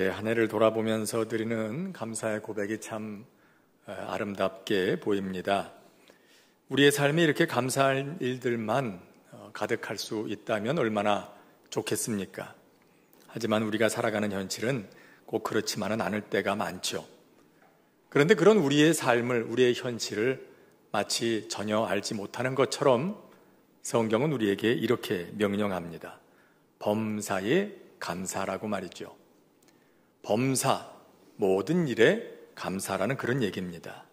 한 해를 돌아보면서 드리는 감사의 고백이 참 아름답게 보입니다. 우리의 삶에 이렇게 감사할 일들만 가득할 수 있다면 얼마나 좋겠습니까? 하지만 우리가 살아가는 현실은 꼭 그렇지만은 않을 때가 많죠. 그런데 그런 우리의 삶을, 우리의 현실을 마치 전혀 알지 못하는 것처럼 성경은 우리에게 이렇게 명령합니다. 범사에 감사라고 말이죠. 범사, 모든 일에 감사라는 그런 얘기입니다.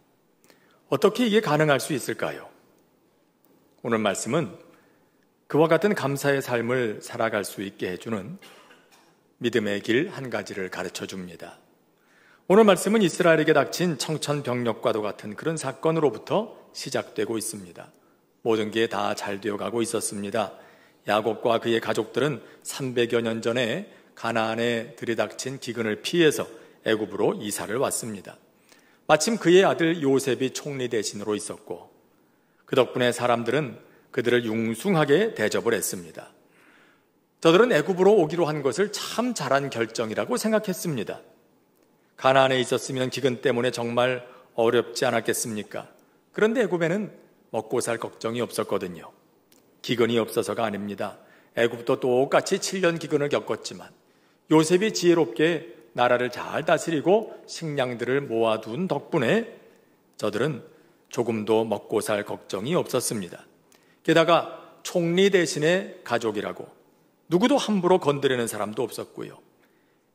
어떻게 이게 가능할 수 있을까요? 오늘 말씀은 그와 같은 감사의 삶을 살아갈 수 있게 해주는 믿음의 길 한 가지를 가르쳐 줍니다. 오늘 말씀은 이스라엘에게 닥친 청천벽력과도 같은 그런 사건으로부터 시작되고 있습니다. 모든 게 다 잘 되어가고 있었습니다. 야곱과 그의 가족들은 300여 년 전에 가나안에 들이닥친 기근을 피해서 애굽으로 이사를 왔습니다. 마침 그의 아들 요셉이 총리 대신으로 있었고 그 덕분에 사람들은 그들을 융숭하게 대접을 했습니다. 저들은 애굽으로 오기로 한 것을 참 잘한 결정이라고 생각했습니다. 가나안에 있었으면 기근 때문에 정말 어렵지 않았겠습니까? 그런데 애굽에는 먹고 살 걱정이 없었거든요. 기근이 없어서가 아닙니다. 애굽도 똑같이 7년 기근을 겪었지만 요셉이 지혜롭게 나라를 잘 다스리고 식량들을 모아둔 덕분에 저들은 조금도 먹고 살 걱정이 없었습니다. 게다가 총리 대신에 가족이라고 누구도 함부로 건드리는 사람도 없었고요.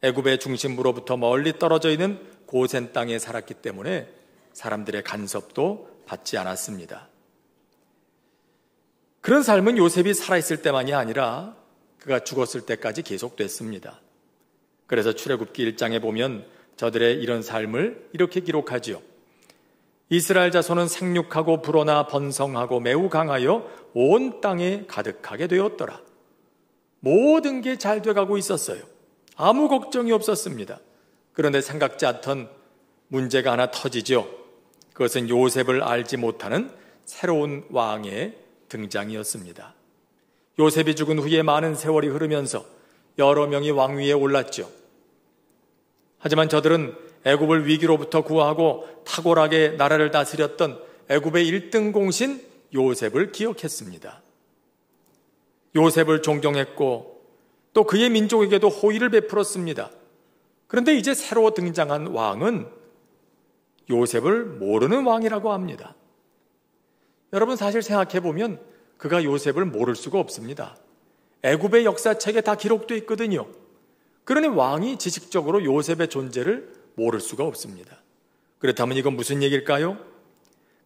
애굽의 중심부로부터 멀리 떨어져 있는 고센 땅에 살았기 때문에 사람들의 간섭도 받지 않았습니다. 그런 삶은 요셉이 살아있을 때만이 아니라 그가 죽었을 때까지 계속됐습니다. 그래서 출애굽기 1장에 보면 저들의 이런 삶을 이렇게 기록하지요. 이스라엘 자손은 생육하고 불어나 번성하고 매우 강하여 온 땅에 가득하게 되었더라. 모든 게 잘 돼가고 있었어요. 아무 걱정이 없었습니다. 그런데 생각지 않던 문제가 하나 터지죠. 그것은 요셉을 알지 못하는 새로운 왕의 등장이었습니다. 요셉이 죽은 후에 많은 세월이 흐르면서 여러 명이 왕위에 올랐죠. 하지만 저들은 애굽을 위기로부터 구하고 탁월하게 나라를 다스렸던 애굽의 1등 공신 요셉을 기억했습니다. 요셉을 존경했고 또 그의 민족에게도 호의를 베풀었습니다. 그런데 이제 새로 등장한 왕은 요셉을 모르는 왕이라고 합니다. 여러분 사실 생각해보면 그가 요셉을 모를 수가 없습니다. 애굽의 역사책에 다 기록되어 있거든요. 그러니 왕이 지식적으로 요셉의 존재를 모를 수가 없습니다. 그렇다면 이건 무슨 얘기일까요?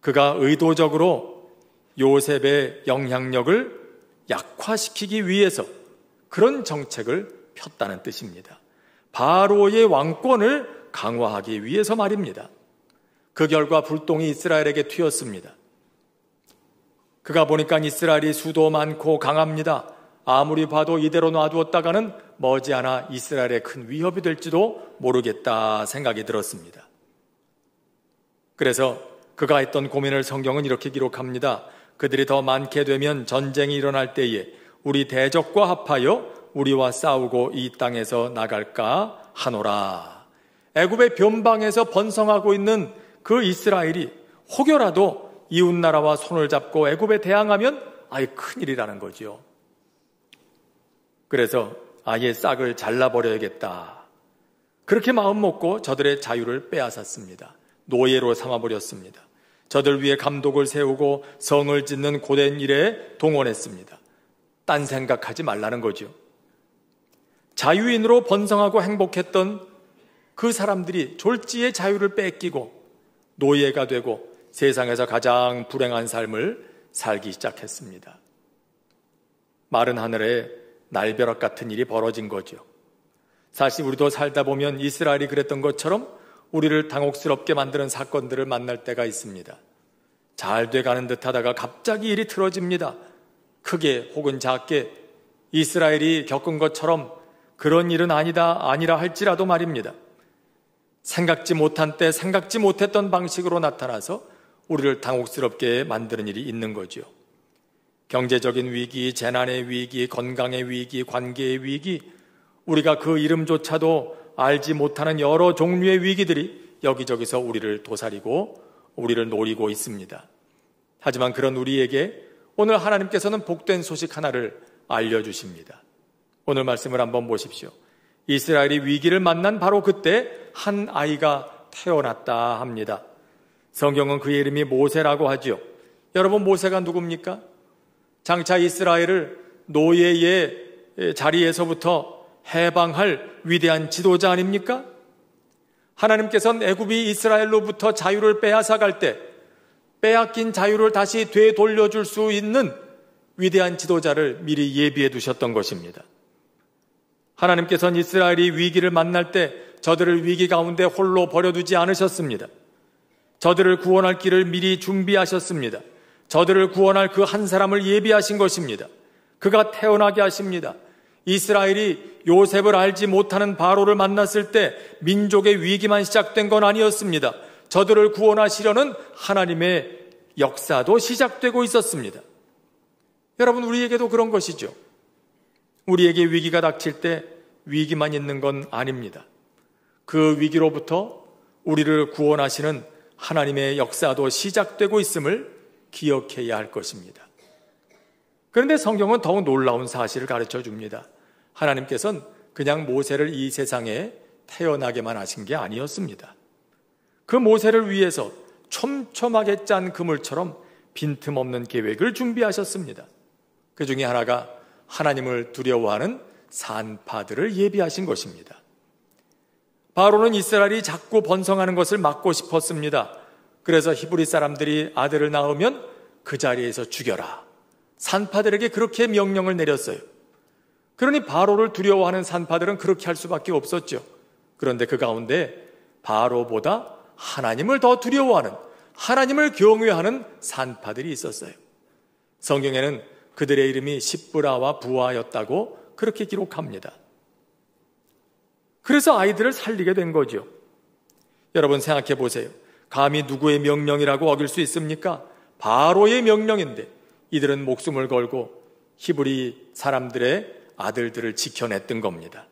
그가 의도적으로 요셉의 영향력을 약화시키기 위해서 그런 정책을 폈다는 뜻입니다. 바로의 왕권을 강화하기 위해서 말입니다. 그 결과 불똥이 이스라엘에게 튀었습니다. 그가 보니까 이스라엘이 수도 많고 강합니다. 아무리 봐도 이대로 놔두었다가는 머지않아 이스라엘의 큰 위협이 될지도 모르겠다 생각이 들었습니다. 그래서 그가 했던 고민을 성경은 이렇게 기록합니다. 그들이 더 많게 되면 전쟁이 일어날 때에 우리 대적과 합하여 우리와 싸우고 이 땅에서 나갈까 하노라. 애굽의 변방에서 번성하고 있는 그 이스라엘이 혹여라도 이웃나라와 손을 잡고 애굽에 대항하면 아예 큰일이라는 거죠. 그래서 아예 싹을 잘라버려야겠다. 그렇게 마음 먹고 저들의 자유를 빼앗았습니다. 노예로 삼아버렸습니다. 저들 위에 감독을 세우고 성을 짓는 고된 일에 동원했습니다. 딴 생각하지 말라는 거죠. 자유인으로 번성하고 행복했던 그 사람들이 졸지에 자유를 뺏기고 노예가 되고 세상에서 가장 불행한 삶을 살기 시작했습니다. 마른 하늘에 날벼락 같은 일이 벌어진 거죠. 사실 우리도 살다 보면 이스라엘이 그랬던 것처럼 우리를 당혹스럽게 만드는 사건들을 만날 때가 있습니다. 잘 돼가는 듯 하다가 갑자기 일이 틀어집니다. 크게 혹은 작게 이스라엘이 겪은 것처럼 그런 일은 아니라 할지라도 말입니다. 생각지 못한 때 생각지 못했던 방식으로 나타나서 우리를 당혹스럽게 만드는 일이 있는 거죠. 경제적인 위기, 재난의 위기, 건강의 위기, 관계의 위기, 우리가 그 이름조차도 알지 못하는 여러 종류의 위기들이 여기저기서 우리를 도사리고 우리를 노리고 있습니다. 하지만 그런 우리에게 오늘 하나님께서는 복된 소식 하나를 알려주십니다. 오늘 말씀을 한번 보십시오. 이스라엘이 위기를 만난 바로 그때 한 아이가 태어났다 합니다. 성경은 그의 이름이 모세라고 하지요. 여러분, 모세가 누굽니까? 장차 이스라엘을 노예의 자리에서부터 해방할 위대한 지도자 아닙니까? 하나님께서는 애굽이 이스라엘로부터 자유를 빼앗아갈 때 빼앗긴 자유를 다시 되돌려줄 수 있는 위대한 지도자를 미리 예비해 두셨던 것입니다. 하나님께서는 이스라엘이 위기를 만날 때 저들을 위기 가운데 홀로 버려두지 않으셨습니다. 저들을 구원할 길을 미리 준비하셨습니다. 저들을 구원할 그 한 사람을 예비하신 것입니다. 그가 태어나게 하십니다. 이스라엘이 요셉을 알지 못하는 바로를 만났을 때 민족의 위기만 시작된 건 아니었습니다. 저들을 구원하시려는 하나님의 역사도 시작되고 있었습니다. 여러분, 우리에게도 그런 것이죠. 우리에게 위기가 닥칠 때 위기만 있는 건 아닙니다. 그 위기로부터 우리를 구원하시는 하나님의 역사도 시작되고 있음을 기억해야 할 것입니다. 그런데 성경은 더욱 놀라운 사실을 가르쳐 줍니다. 하나님께서는 그냥 모세를 이 세상에 태어나게만 하신 게 아니었습니다. 그 모세를 위해서 촘촘하게 짠 그물처럼 빈틈없는 계획을 준비하셨습니다. 그 중에 하나가 하나님을 두려워하는 산파들을 예비하신 것입니다. 바로는 이스라엘이 자꾸 번성하는 것을 막고 싶었습니다. 그래서 히브리 사람들이 아들을 낳으면 그 자리에서 죽여라. 산파들에게 그렇게 명령을 내렸어요. 그러니 바로를 두려워하는 산파들은 그렇게 할 수밖에 없었죠. 그런데 그 가운데 바로보다 하나님을 더 두려워하는, 하나님을 경외하는 산파들이 있었어요. 성경에는 그들의 이름이 십브라와 부하였다고 그렇게 기록합니다. 그래서 아이들을 살리게 된 거죠. 여러분, 생각해 보세요. 감히 누구의 명령이라고 어길 수 있습니까? 바로의 명령인데 이들은 목숨을 걸고 히브리 사람들의 아들들을 지켜냈던 겁니다.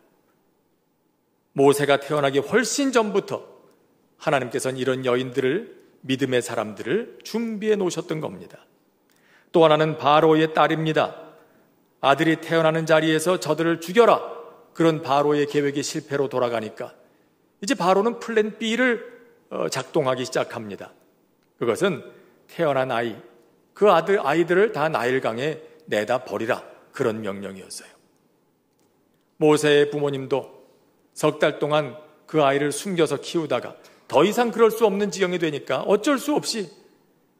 모세가 태어나기 훨씬 전부터 하나님께서는 이런 여인들을, 믿음의 사람들을 준비해 놓으셨던 겁니다. 또 하나는 바로의 딸입니다. 아들이 태어나는 자리에서 저들을 죽여라. 그런 바로의 계획이 실패로 돌아가니까 이제 바로는 플랜 B를 작동하기 시작합니다. 그것은 태어난 아이, 그 아이들을 다 나일강에 내다 버리라. 그런 명령이었어요. 모세의 부모님도 석 달 동안 그 아이를 숨겨서 키우다가 더 이상 그럴 수 없는 지경이 되니까 어쩔 수 없이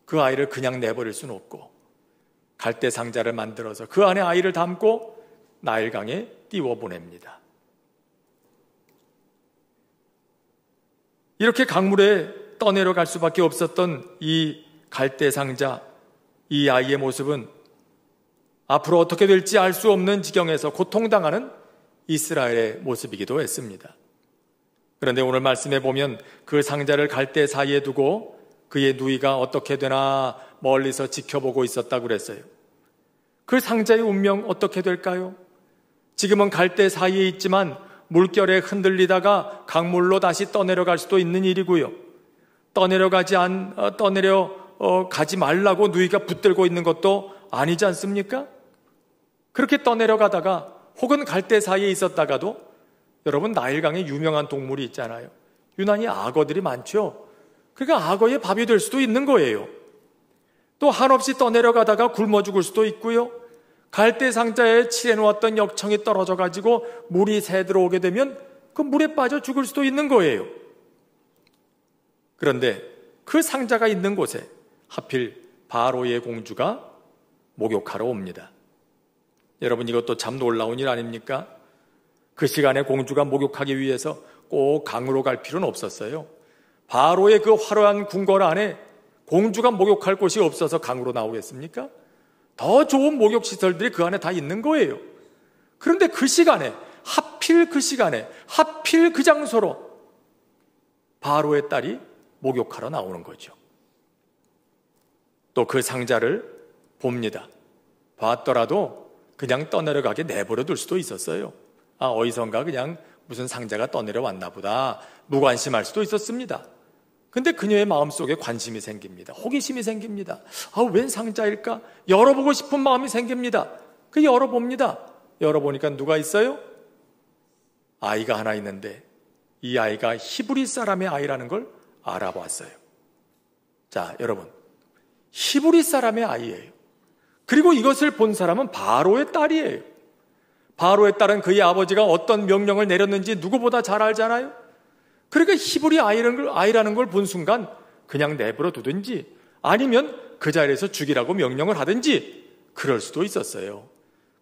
그 아이를 그냥 내버릴 수는 없고 갈대 상자를 만들어서 그 안에 아이를 담고 나일강에 띄워보냅니다. 이렇게 강물에 떠내려갈 수밖에 없었던 이 갈대 상자, 이 아이의 모습은 앞으로 어떻게 될지 알 수 없는 지경에서 고통당하는 이스라엘의 모습이기도 했습니다. 그런데 오늘 말씀에 보면 그 상자를 갈대 사이에 두고 그의 누이가 어떻게 되나 멀리서 지켜보고 있었다고 그랬어요. 그 상자의 운명 어떻게 될까요? 지금은 갈대 사이에 있지만 물결에 흔들리다가 강물로 다시 떠내려갈 수도 있는 일이고요. 떠내려가지 말라고 누이가 붙들고 있는 것도 아니지 않습니까? 그렇게 떠내려가다가 혹은 갈대 사이에 있었다가도 여러분, 나일강에 유명한 동물이 있잖아요. 유난히 악어들이 많죠. 그러니까 악어의 밥이 될 수도 있는 거예요. 또 한없이 떠내려가다가 굶어 죽을 수도 있고요. 갈대 상자에 칠해놓았던 역청이 떨어져가지고 물이 새 들어오게 되면 그 물에 빠져 죽을 수도 있는 거예요. 그런데 그 상자가 있는 곳에 하필 바로의 공주가 목욕하러 옵니다. 여러분, 이것도 참 놀라운 일 아닙니까? 그 시간에 공주가 목욕하기 위해서 꼭 강으로 갈 필요는 없었어요. 바로의 그 화려한 궁궐 안에 공주가 목욕할 곳이 없어서 강으로 나오겠습니까? 더 좋은 목욕시설들이 그 안에 다 있는 거예요. 그런데 그 시간에, 하필 그 장소로 바로의 딸이 목욕하러 나오는 거죠. 또 그 상자를 봅니다. 봤더라도 그냥 떠내려가게 내버려 둘 수도 있었어요. 어디선가 그냥 무슨 상자가 떠내려 왔나 보다 무관심할 수도 있었습니다. 근데 그녀의 마음속에 관심이 생깁니다. 호기심이 생깁니다. 웬 상자일까? 열어보고 싶은 마음이 생깁니다. 그 열어봅니다. 열어보니까 누가 있어요? 아이가 하나 있는데 이 아이가 히브리 사람의 아이라는 걸 알아봤어요. 자, 여러분, 히브리 사람의 아이예요. 그리고 이것을 본 사람은 바로의 딸이에요. 바로의 딸은 그의 아버지가 어떤 명령을 내렸는지 누구보다 잘 알잖아요. 그러니까 히브리 아이라는 걸 본 순간 그냥 내버려 두든지 아니면 그 자리에서 죽이라고 명령을 하든지 그럴 수도 있었어요.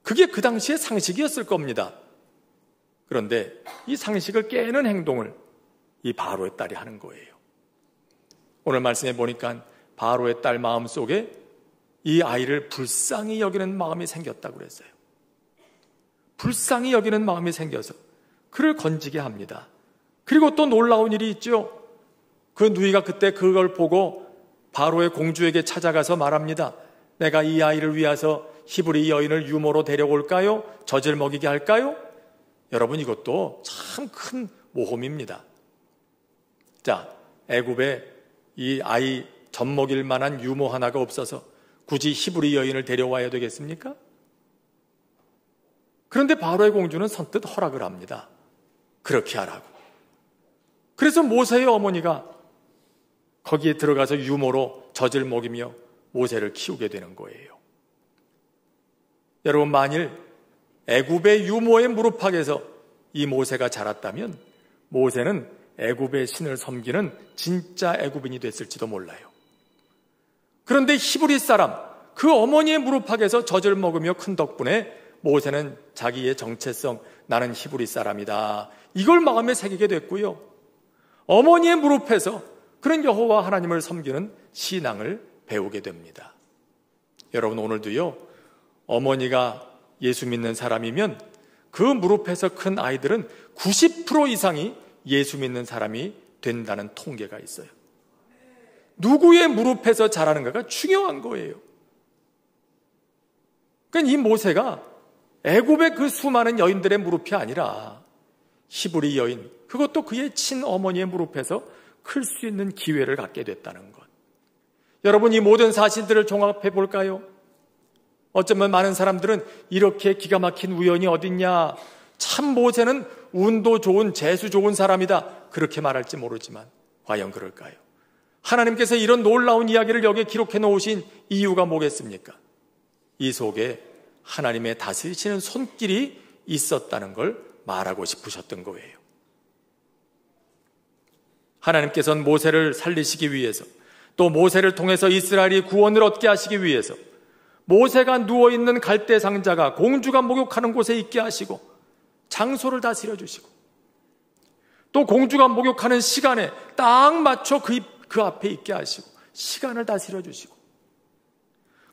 그게 그 당시의 상식이었을 겁니다. 그런데 이 상식을 깨는 행동을 이 바로의 딸이 하는 거예요. 오늘 말씀해 보니까 바로의 딸 마음속에 이 아이를 불쌍히 여기는 마음이 생겼다고 그랬어요. 불쌍히 여기는 마음이 생겨서 그를 건지게 합니다. 그리고 또 놀라운 일이 있죠. 그 누이가 그때 그걸 보고 바로의 공주에게 찾아가서 말합니다. 내가 이 아이를 위해서 히브리 여인을 유모로 데려올까요? 젖을 먹이게 할까요? 여러분, 이것도 참 큰 모험입니다. 자, 애굽에 이 아이 젖 먹일 만한 유모 하나가 없어서 굳이 히브리 여인을 데려와야 되겠습니까? 그런데 바로의 공주는 선뜻 허락을 합니다. 그렇게 하라고. 그래서 모세의 어머니가 거기에 들어가서 유모로 젖을 먹이며 모세를 키우게 되는 거예요. 여러분, 만일 애굽의 유모의 무릎팍에서 이 모세가 자랐다면 모세는 애굽의 신을 섬기는 진짜 애굽인이 됐을지도 몰라요. 그런데 히브리 사람, 그 어머니의 무릎팍에서 젖을 먹으며 큰 덕분에 모세는 자기의 정체성, 나는 히브리 사람이다, 이걸 마음에 새기게 됐고요. 어머니의 무릎에서 그런 여호와 하나님을 섬기는 신앙을 배우게 됩니다. 여러분, 오늘도요, 어머니가 예수 믿는 사람이면 그 무릎에서 큰 아이들은 90% 이상이 예수 믿는 사람이 된다는 통계가 있어요. 누구의 무릎에서 자라는가가 중요한 거예요. 그러니까 이 모세가 애굽의 그 수많은 여인들의 무릎이 아니라 히브리 여인, 그것도 그의 친어머니의 무릎에서 클 수 있는 기회를 갖게 됐다는 것. 여러분, 이 모든 사실들을 종합해 볼까요? 어쩌면 많은 사람들은 이렇게 기가 막힌 우연이 어딨냐, 참 모세는 운도 좋은, 재수 좋은 사람이다, 그렇게 말할지 모르지만 과연 그럴까요? 하나님께서 이런 놀라운 이야기를 여기에 기록해 놓으신 이유가 뭐겠습니까? 이 속에 하나님의 다스리시는 손길이 있었다는 걸 말하고 싶으셨던 거예요. 하나님께서는 모세를 살리시기 위해서, 또 모세를 통해서 이스라엘이 구원을 얻게 하시기 위해서 모세가 누워있는 갈대 상자가 공주가 목욕하는 곳에 있게 하시고 장소를 다스려 주시고, 또 공주가 목욕하는 시간에 딱 맞춰 그 앞에 있게 하시고 시간을 다스려 주시고,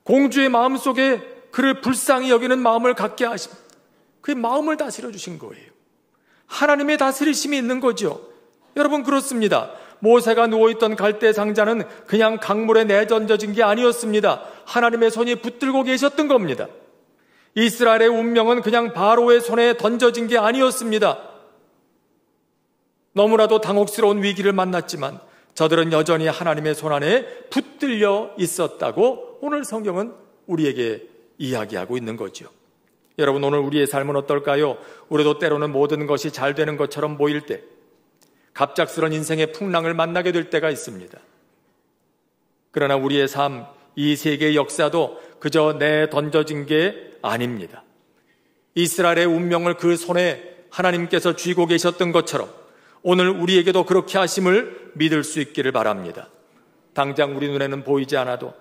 공주의 마음속에 그를 불쌍히 여기는 마음을 갖게 하시고 그의 마음을 다스려 주신 거예요. 하나님의 다스리심이 있는 거죠. 여러분, 그렇습니다. 모세가 누워있던 갈대 상자는 그냥 강물에 내던져진 게 아니었습니다. 하나님의 손이 붙들고 계셨던 겁니다. 이스라엘의 운명은 그냥 바로의 손에 던져진 게 아니었습니다. 너무나도 당혹스러운 위기를 만났지만 저들은 여전히 하나님의 손 안에 붙들려 있었다고 오늘 성경은 우리에게 이야기하고 있는 거죠. 여러분, 오늘 우리의 삶은 어떨까요? 우리도 때로는 모든 것이 잘 되는 것처럼 보일 때, 갑작스런 인생의 풍랑을 만나게 될 때가 있습니다. 그러나 우리의 삶, 이 세계의 역사도 그저 내던져진 게 아닙니다. 이스라엘의 운명을 그 손에 하나님께서 쥐고 계셨던 것처럼 오늘 우리에게도 그렇게 하심을 믿을 수 있기를 바랍니다. 당장 우리 눈에는 보이지 않아도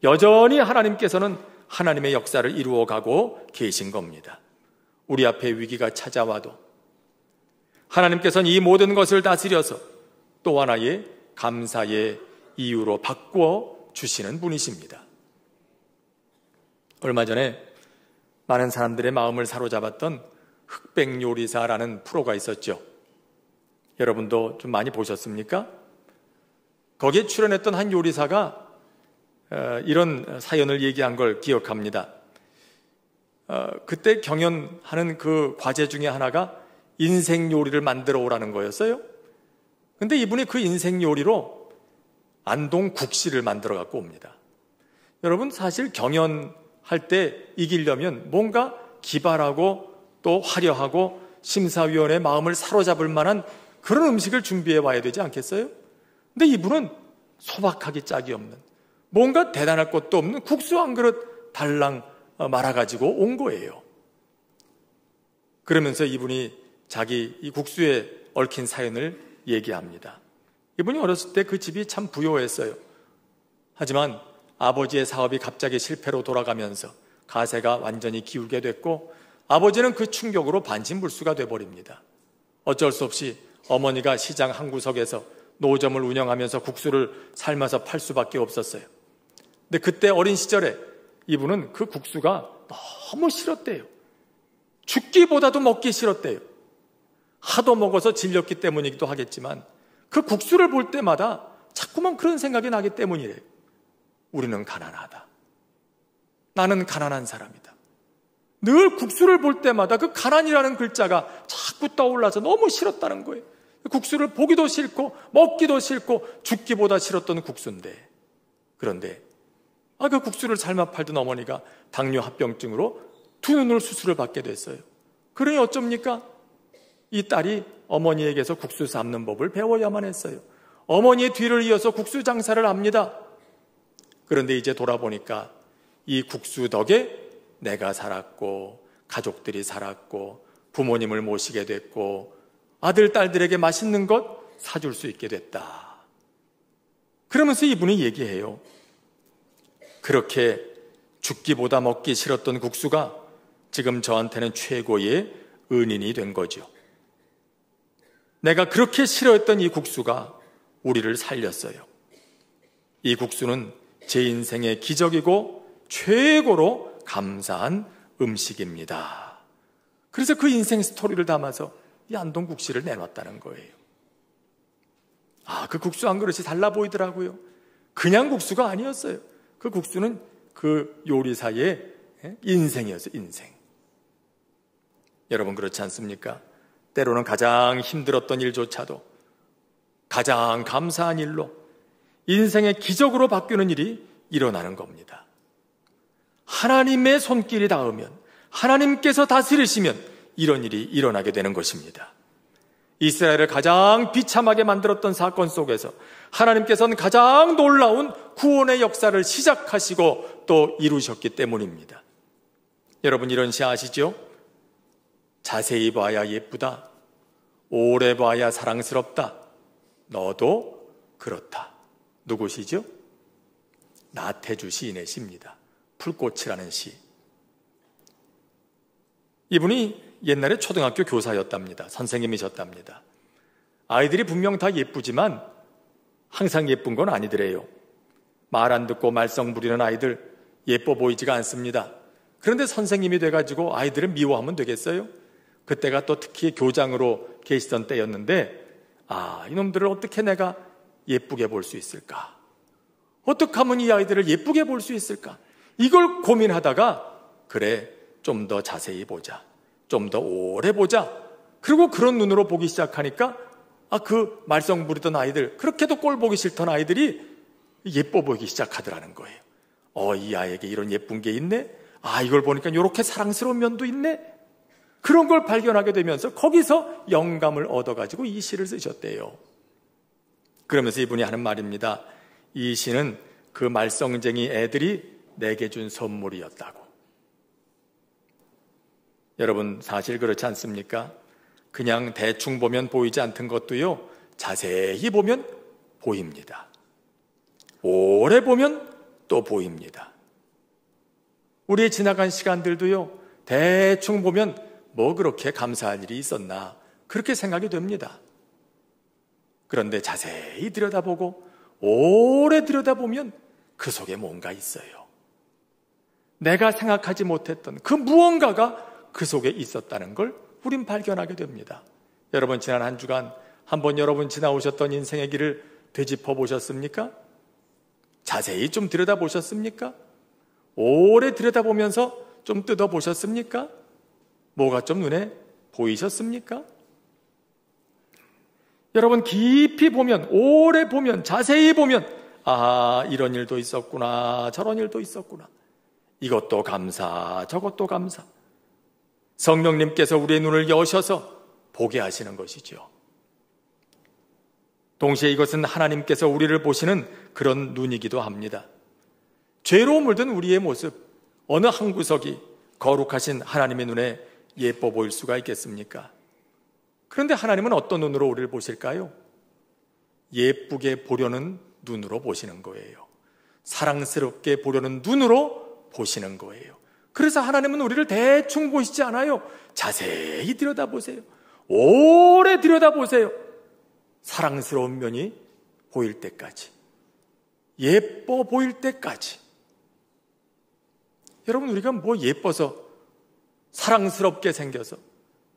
여전히 하나님께서는 하나님의 역사를 이루어가고 계신 겁니다. 우리 앞에 위기가 찾아와도 하나님께서는 이 모든 것을 다스려서 또 하나의 감사의 이유로 바꾸어 주시는 분이십니다. 얼마 전에 많은 사람들의 마음을 사로잡았던 흑백요리사라는 프로가 있었죠. 여러분도 좀 많이 보셨습니까? 거기에 출연했던 한 요리사가 이런 사연을 얘기한 걸 기억합니다. 그때 경연하는 그 과제 중에 하나가 인생 요리를 만들어 오라는 거였어요. 근데 이분이 그 인생 요리로 안동 국시를 만들어 갖고 옵니다. 여러분, 사실 경연할 때 이기려면 뭔가 기발하고 또 화려하고 심사위원의 마음을 사로잡을 만한 그런 음식을 준비해 와야 되지 않겠어요? 근데 이분은 소박하기 짝이 없는, 뭔가 대단할 것도 없는 국수 한 그릇 달랑 말아가지고 온 거예요. 그러면서 이분이 자기 이 국수에 얽힌 사연을 얘기합니다. 이분이 어렸을 때 그 집이 참 부요했어요. 하지만 아버지의 사업이 갑자기 실패로 돌아가면서 가세가 완전히 기울게 됐고, 아버지는 그 충격으로 반신불수가 돼버립니다. 어쩔 수 없이 어머니가 시장 한 구석에서 노점을 운영하면서 국수를 삶아서 팔 수밖에 없었어요. 근데 그때 어린 시절에 이분은 그 국수가 너무 싫었대요. 죽기보다도 먹기 싫었대요. 하도 먹어서 질렸기 때문이기도 하겠지만 그 국수를 볼 때마다 자꾸만 그런 생각이 나기 때문이래요. 우리는 가난하다. 나는 가난한 사람이다. 늘 국수를 볼 때마다 그 가난이라는 글자가 자꾸 떠올라서 너무 싫었다는 거예요. 국수를 보기도 싫고 먹기도 싫고 죽기보다 싫었던 국수인데, 그런데 그 국수를 삶아 팔던 어머니가 당뇨 합병증으로 두 눈을 수술을 받게 됐어요. 그러니 어쩝니까? 이 딸이 어머니에게서 국수 삶는 법을 배워야만 했어요. 어머니의 뒤를 이어서 국수 장사를 합니다. 그런데 이제 돌아보니까 이 국수 덕에 내가 살았고 가족들이 살았고 부모님을 모시게 됐고 아들, 딸들에게 맛있는 것 사줄 수 있게 됐다. 그러면서 이분이 얘기해요. 그렇게 죽기보다 먹기 싫었던 국수가 지금 저한테는 최고의 은인이 된 거죠. 내가 그렇게 싫어했던 이 국수가 우리를 살렸어요. 이 국수는 제 인생의 기적이고 최고로 감사한 음식입니다. 그래서 그 인생 스토리를 담아서 이 안동 국시를 내놨다는 거예요. 그 국수 한 그릇이 달라 보이더라고요. 그냥 국수가 아니었어요. 그 국수는 그 요리사의 인생이었어요. 인생. 여러분, 그렇지 않습니까? 때로는 가장 힘들었던 일조차도 가장 감사한 일로 인생의 기적으로 바뀌는 일이 일어나는 겁니다. 하나님의 손길이 닿으면, 하나님께서 다스리시면 이런 일이 일어나게 되는 것입니다. 이스라엘을 가장 비참하게 만들었던 사건 속에서 하나님께서는 가장 놀라운 구원의 역사를 시작하시고 또 이루셨기 때문입니다. 여러분, 이런 시 아시죠? 자세히 봐야 예쁘다. 오래 봐야 사랑스럽다. 너도 그렇다. 누구시죠? 나태주 시인의 시입니다. 풀꽃이라는 시. 이분이 옛날에 초등학교 교사였답니다. 선생님이셨답니다. 아이들이 분명 다 예쁘지만 항상 예쁜 건 아니더래요. 말 안 듣고 말썽 부리는 아이들 예뻐 보이지가 않습니다. 그런데 선생님이 돼가지고 아이들을 미워하면 되겠어요? 그때가 또 특히 교장으로 계시던 때였는데, 이놈들을 어떻게 내가 예쁘게 볼 수 있을까? 어떻게 하면 이 아이들을 예쁘게 볼 수 있을까? 이걸 고민하다가, 그래, 좀 더 자세히 보자. 좀 더 오래 보자. 그리고 그런 눈으로 보기 시작하니까 그 말썽 부리던 아이들, 그렇게도 꼴 보기 싫던 아이들이 예뻐 보이기 시작하더라는 거예요. 이 아이에게 이런 예쁜 게 있네? 이걸 보니까 이렇게 사랑스러운 면도 있네? 그런 걸 발견하게 되면서 거기서 영감을 얻어가지고 이 시를 쓰셨대요. 그러면서 이분이 하는 말입니다. 이 시는 그 말썽쟁이 애들이 내게 준 선물이었다고. 여러분, 사실 그렇지 않습니까? 그냥 대충 보면 보이지 않던 것도요, 자세히 보면 보입니다. 오래 보면 또 보입니다. 우리의 지나간 시간들도요, 대충 보면 뭐 그렇게 감사할 일이 있었나, 그렇게 생각이 됩니다. 그런데 자세히 들여다보고 오래 들여다보면 그 속에 뭔가 있어요. 내가 생각하지 못했던 그 무언가가 그 속에 있었다는 걸 우린 발견하게 됩니다. 여러분, 지난 한 주간 한번 여러분 지나오셨던 인생의 길을 되짚어 보셨습니까? 자세히 좀 들여다보셨습니까? 오래 들여다보면서 좀 뜯어보셨습니까? 뭐가 좀 눈에 보이셨습니까? 여러분 깊이 보면, 오래 보면, 자세히 보면 아, 이런 일도 있었구나, 저런 일도 있었구나, 이것도 감사, 저것도 감사. 성령님께서 우리의 눈을 여셔서 보게 하시는 것이죠. 동시에 이것은 하나님께서 우리를 보시는 그런 눈이기도 합니다. 죄로 물든 우리의 모습, 어느 한 구석이 거룩하신 하나님의 눈에 예뻐 보일 수가 있겠습니까? 그런데 하나님은 어떤 눈으로 우리를 보실까요? 예쁘게 보려는 눈으로 보시는 거예요. 사랑스럽게 보려는 눈으로 보시는 거예요. 그래서 하나님은 우리를 대충 보시지 않아요. 자세히 들여다보세요. 오래 들여다보세요. 사랑스러운 면이 보일 때까지, 예뻐 보일 때까지. 여러분, 우리가 뭐 예뻐서 사랑스럽게 생겨서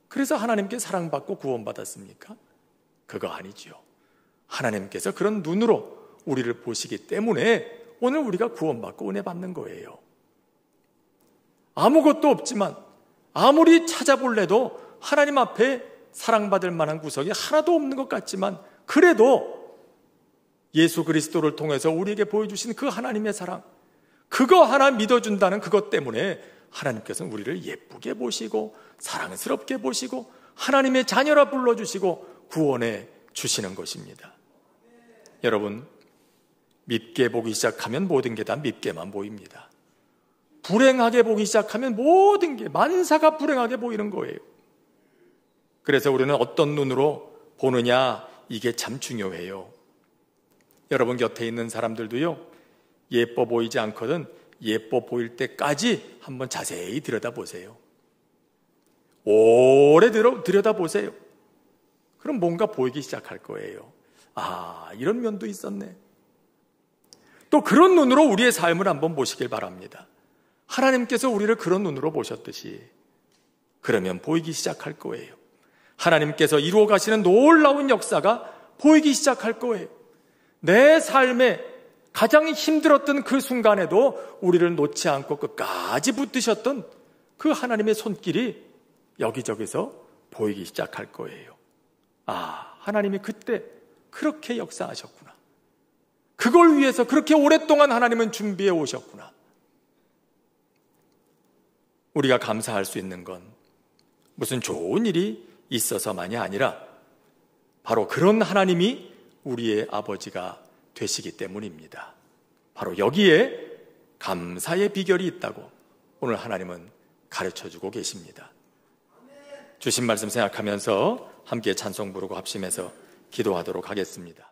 그래서 하나님께 사랑받고 구원받았습니까? 그거 아니죠. 하나님께서 그런 눈으로 우리를 보시기 때문에 오늘 우리가 구원받고 은혜 받는 거예요. 아무것도 없지만 아무리 찾아볼래도 하나님 앞에 사랑받을 만한 구석이 하나도 없는 것 같지만, 그래도 예수 그리스도를 통해서 우리에게 보여주신 그 하나님의 사랑, 그거 하나 믿어준다는 그것 때문에 하나님께서는 우리를 예쁘게 보시고 사랑스럽게 보시고 하나님의 자녀라 불러주시고 구원해 주시는 것입니다. 여러분, 밉게 보기 시작하면 모든 게 다 밉게만 보입니다. 불행하게 보기 시작하면 모든 게 만사가 불행하게 보이는 거예요. 그래서 우리는 어떤 눈으로 보느냐, 이게 참 중요해요. 여러분 곁에 있는 사람들도요, 예뻐 보이지 않거든 예뻐 보일 때까지 한번 자세히 들여다보세요. 오래 들여다보세요. 그럼 뭔가 보이기 시작할 거예요. 아, 이런 면도 있었네. 또 그런 눈으로 우리의 삶을 한번 보시길 바랍니다. 하나님께서 우리를 그런 눈으로 보셨듯이, 그러면 보이기 시작할 거예요. 하나님께서 이루어 가시는 놀라운 역사가 보이기 시작할 거예요. 내 삶에 가장 힘들었던 그 순간에도 우리를 놓지 않고 끝까지 붙드셨던 그 하나님의 손길이 여기저기서 보이기 시작할 거예요. 아, 하나님이 그때 그렇게 역사하셨구나. 그걸 위해서 그렇게 오랫동안 하나님은 준비해 오셨구나. 우리가 감사할 수 있는 건 무슨 좋은 일이 있어서만이 아니라 바로 그런 하나님이 우리의 아버지가 되시기 때문입니다. 바로 여기에 감사의 비결이 있다고 오늘 하나님은 가르쳐주고 계십니다. 주신 말씀 생각하면서 함께 찬송 부르고 합심해서 기도하도록 하겠습니다.